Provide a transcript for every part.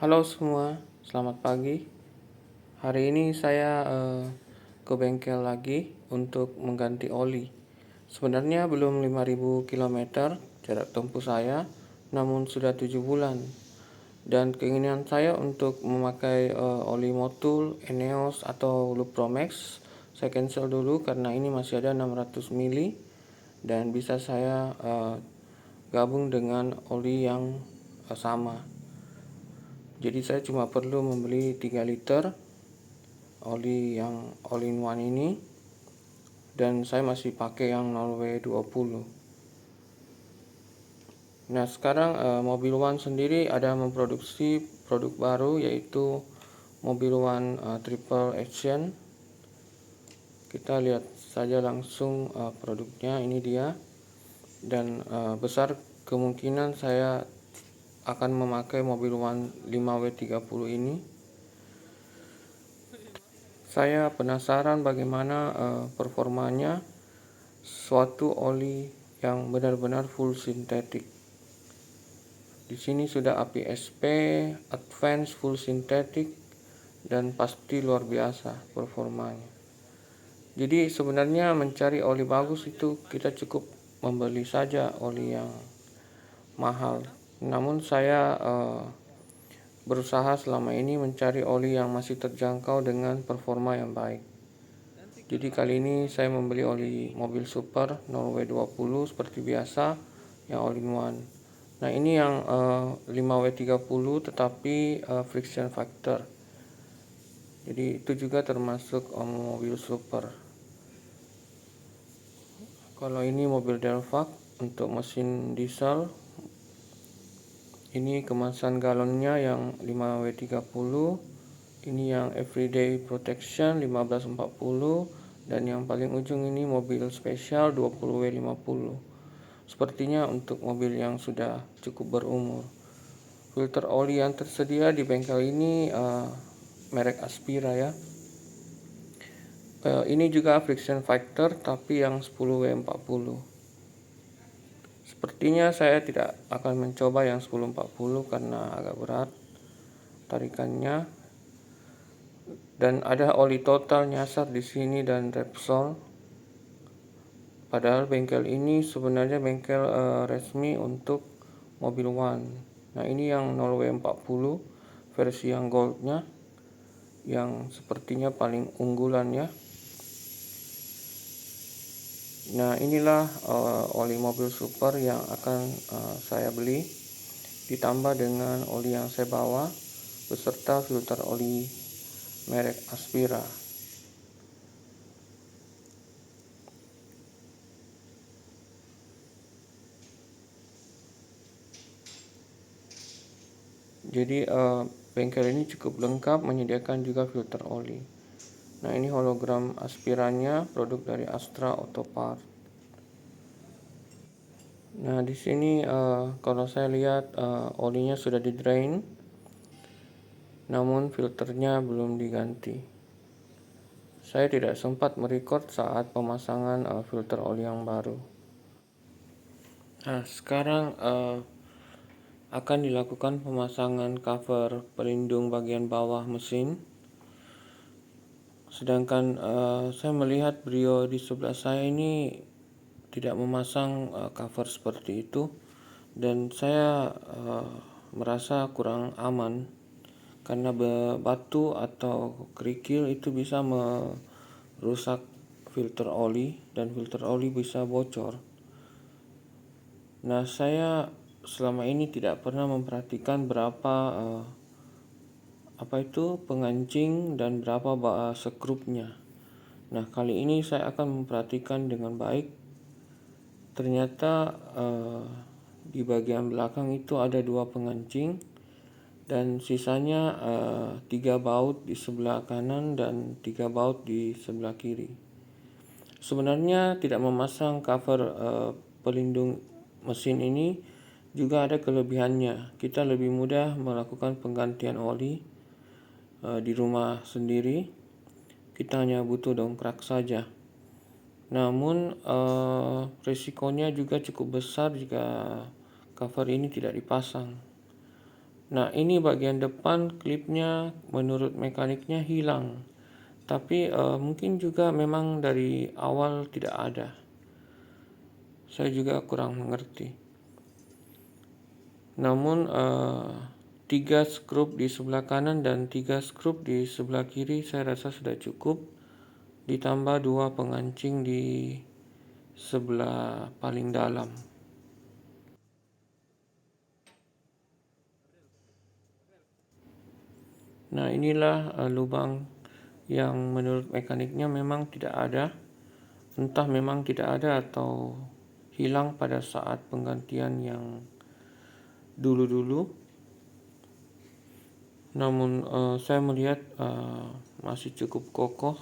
Halo semua, selamat pagi. Hari ini saya ke bengkel lagi untuk mengganti oli. Sebenarnya belum 5.000 kilometer jarak tempuh saya, namun sudah 7 bulan. Dan keinginan saya untuk memakai oli Motul, Eneos atau Lupromax, saya cancel dulu karena ini masih ada 600 mili dan bisa saya gabung dengan oli yang sama. Jadi saya cuma perlu membeli 3 liter oli yang all in one ini, dan saya masih pakai yang 0W20. Nah sekarang Mobil One sendiri ada memproduksi produk baru, yaitu Mobil One Triple Action. Kita lihat saja langsung produknya, ini dia. Dan besar kemungkinan saya akan memakai Mobil One 5W30 ini. Saya penasaran bagaimana performanya suatu oli yang benar-benar full sintetik. Di sini sudah APSP, Advance Full Synthetic, dan pasti luar biasa performanya. Jadi sebenarnya mencari oli bagus itu kita cukup membeli saja oli yang mahal. Namun saya berusaha selama ini mencari oli yang masih terjangkau dengan performa yang baik. Jadi kali ini saya membeli oli mobil super 0W20 seperti biasa, yang all in one. Nah ini yang 5W30 tetapi friction factor. Jadi itu juga termasuk mobil super. Kalau ini mobil Delvac untuk mesin diesel, ini kemasan galonnya yang 5W30, ini yang everyday protection 1540, dan yang paling ujung ini mobil spesial 20W50. Sepertinya untuk mobil yang sudah cukup berumur. Filter oli yang tersedia di bengkel ini merek Aspira ya. Ini juga friction factor tapi yang 10W40. Sepertinya saya tidak akan mencoba yang 1040 karena agak berat tarikannya. Dan ada oli total nyasar di sini dan Repsol. Padahal bengkel ini sebenarnya bengkel resmi untuk Mobil One. Nah ini yang 0W40 versi yang goldnya, yang sepertinya paling unggulan ya. Nah inilah oli mobil super yang akan saya beli, ditambah dengan oli yang saya bawa beserta filter oli merek Aspira. Jadi bengkel ini cukup lengkap, menyediakan juga filter oli. Nah ini hologram Aspiranya, produk dari Astra Autopart. Nah di sini kalau saya lihat olinya sudah di drain, namun filternya belum diganti. Saya tidak sempat merecord saat pemasangan filter oli yang baru. Nah sekarang akan dilakukan pemasangan cover pelindung bagian bawah mesin. Sedangkan saya melihat Brio di sebelah saya ini tidak memasang cover seperti itu, dan saya merasa kurang aman karena batu atau kerikil itu bisa merusak filter oli dan filter oli bisa bocor. Nah saya selama ini tidak pernah memperhatikan berapa pengancing dan berapa sekrupnya. Nah kali ini saya akan memperhatikan dengan baik. Ternyata di bagian belakang itu ada 2 pengancing dan sisanya 3 baut di sebelah kanan dan 3 baut di sebelah kiri. Sebenarnya tidak memasang cover pelindung mesin ini juga ada kelebihannya. Kita lebih mudah melakukan penggantian oli di rumah sendiri. Kita hanya butuh dongkrak saja. Namun risikonya juga cukup besar jika cover ini tidak dipasang. Nah, ini bagian depan klipnya menurut mekaniknya hilang. Tapi mungkin juga memang dari awal tidak ada. Saya juga kurang mengerti. Namun 3 skrup di sebelah kanan dan 3 skrup di sebelah kiri saya rasa sudah cukup. Ditambah 2 pengancing di sebelah paling dalam. Nah, inilah lubang yang menurut mekaniknya memang tidak ada. Entah memang tidak ada atau hilang pada saat penggantian yang dulu-dulu. Namun saya melihat masih cukup kokoh,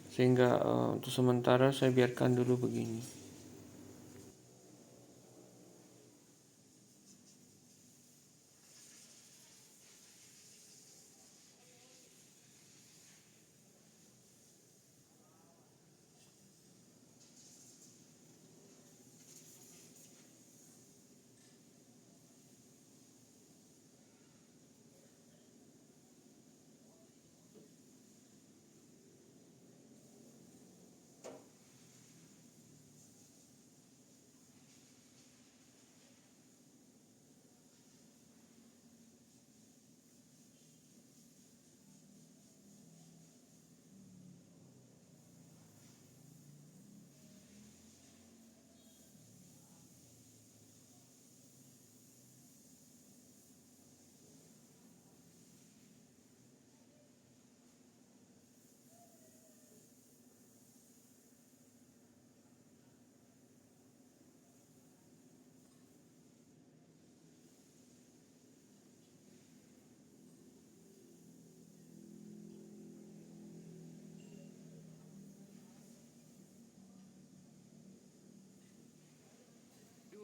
sehingga untuk sementara saya biarkan dulu begini.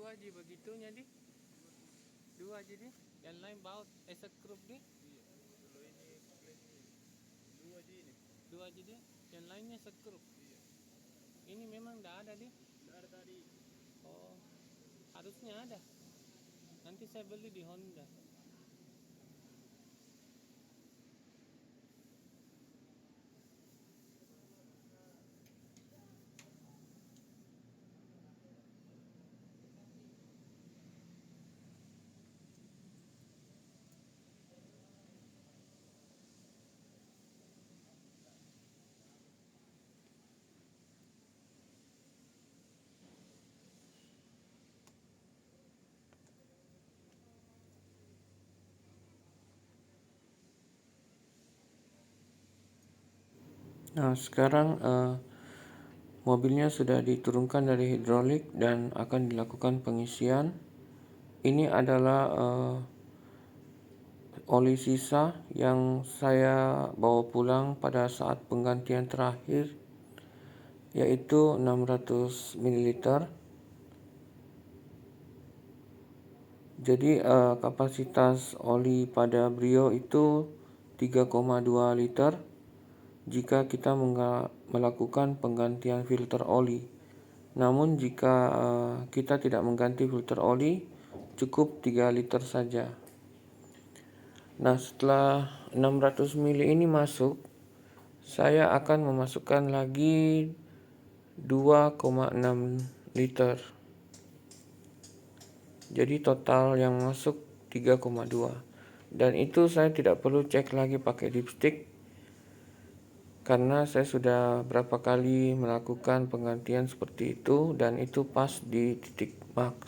Dua aja begitunya di. Dua aja di. Yang lain baut skrup di. Dua aja di. Yang lainnya skrup. Ini memang tidak ada di. Oh, harusnya ada. Nanti saya beli di Honda. Nah, sekarang mobilnya sudah diturunkan dari hidrolik dan akan dilakukan pengisian. Ini adalah oli sisa yang saya bawa pulang pada saat penggantian terakhir, yaitu 600 ml. Jadi kapasitas oli pada Brio itu 3,2 liter jika kita melakukan penggantian filter oli. Namun jika kita tidak mengganti filter oli, cukup 3 liter saja. Nah, setelah 600 ml ini masuk, saya akan memasukkan lagi 2,6 liter. Jadi total yang masuk 3,2. Dan itu saya tidak perlu cek lagi pakai dipstick, karena saya sudah berapa kali melakukan penggantian seperti itu dan itu pas di titik max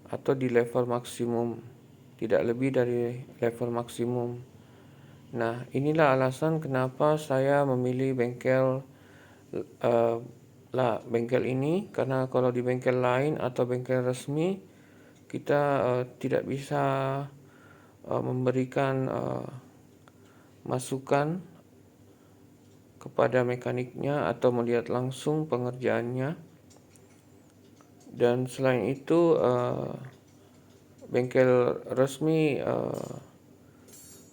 atau di level maksimum, tidak lebih dari level maksimum. Nah, inilah alasan kenapa saya memilih bengkel ini, karena kalau di bengkel lain atau bengkel resmi kita tidak bisa memberikan masukan kepada mekaniknya atau melihat langsung pengerjaannya. Dan selain itu bengkel resmi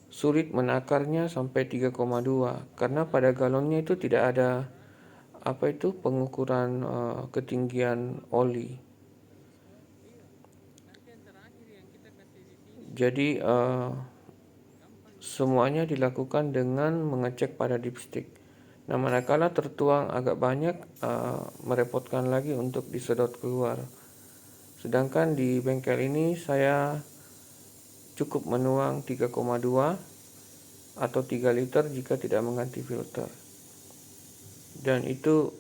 sulit menakarnya sampai 3,2 karena pada galonnya itu tidak ada pengukuran ketinggian oli. Jadi semuanya dilakukan dengan mengecek pada dipstick. Nah, manakala tertuang agak banyak, merepotkan lagi untuk disedot keluar. Sedangkan di bengkel ini saya cukup menuang 3,2 atau 3 liter jika tidak mengganti filter. Dan itu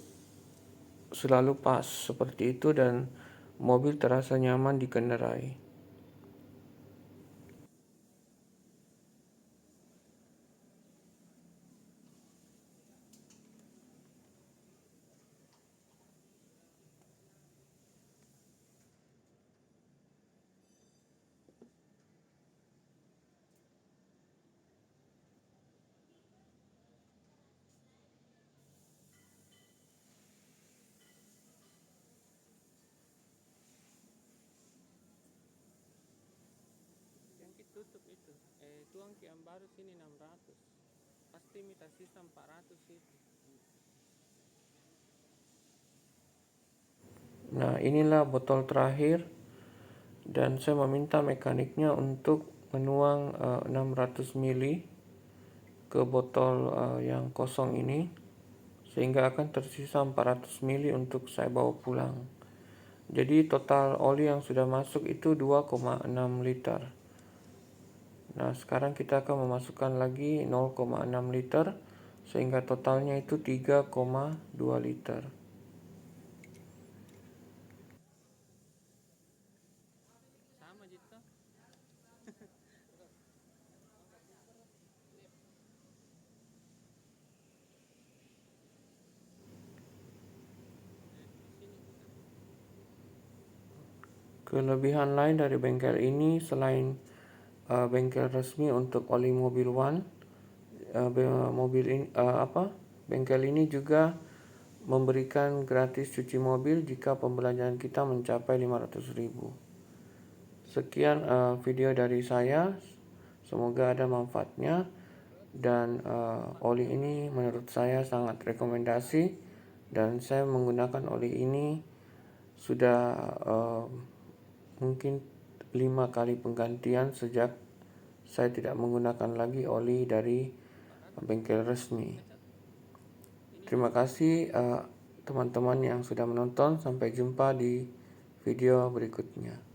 selalu pas seperti itu dan mobil terasa nyaman dikendarai. Yang ditutup itu, tuang yang baru sini 600. Pasti minta sisa 400 itu. Nah, inilah botol terakhir dan saya meminta mekaniknya untuk menuang 600 ml ke botol yang kosong ini, sehingga akan tersisa 400 ml untuk saya bawa pulang. Jadi total oli yang sudah masuk itu 2,6 liter. Nah, sekarang kita akan memasukkan lagi 0,6 liter sehingga totalnya itu 3,2 liter. Sama gitu. Kelebihan lain dari bengkel ini selain bengkel resmi untuk oli mobil One, bengkel ini juga memberikan gratis cuci mobil jika pembelanjaan kita mencapai 500.000. Sekian video dari saya, semoga ada manfaatnya. Dan oli ini menurut saya sangat rekomendasi, dan saya menggunakan oli ini sudah mungkin 5 kali penggantian sejak saya tidak menggunakan lagi oli dari bengkel resmi. Terima kasih teman-teman yang sudah menonton. Sampai jumpa di video berikutnya.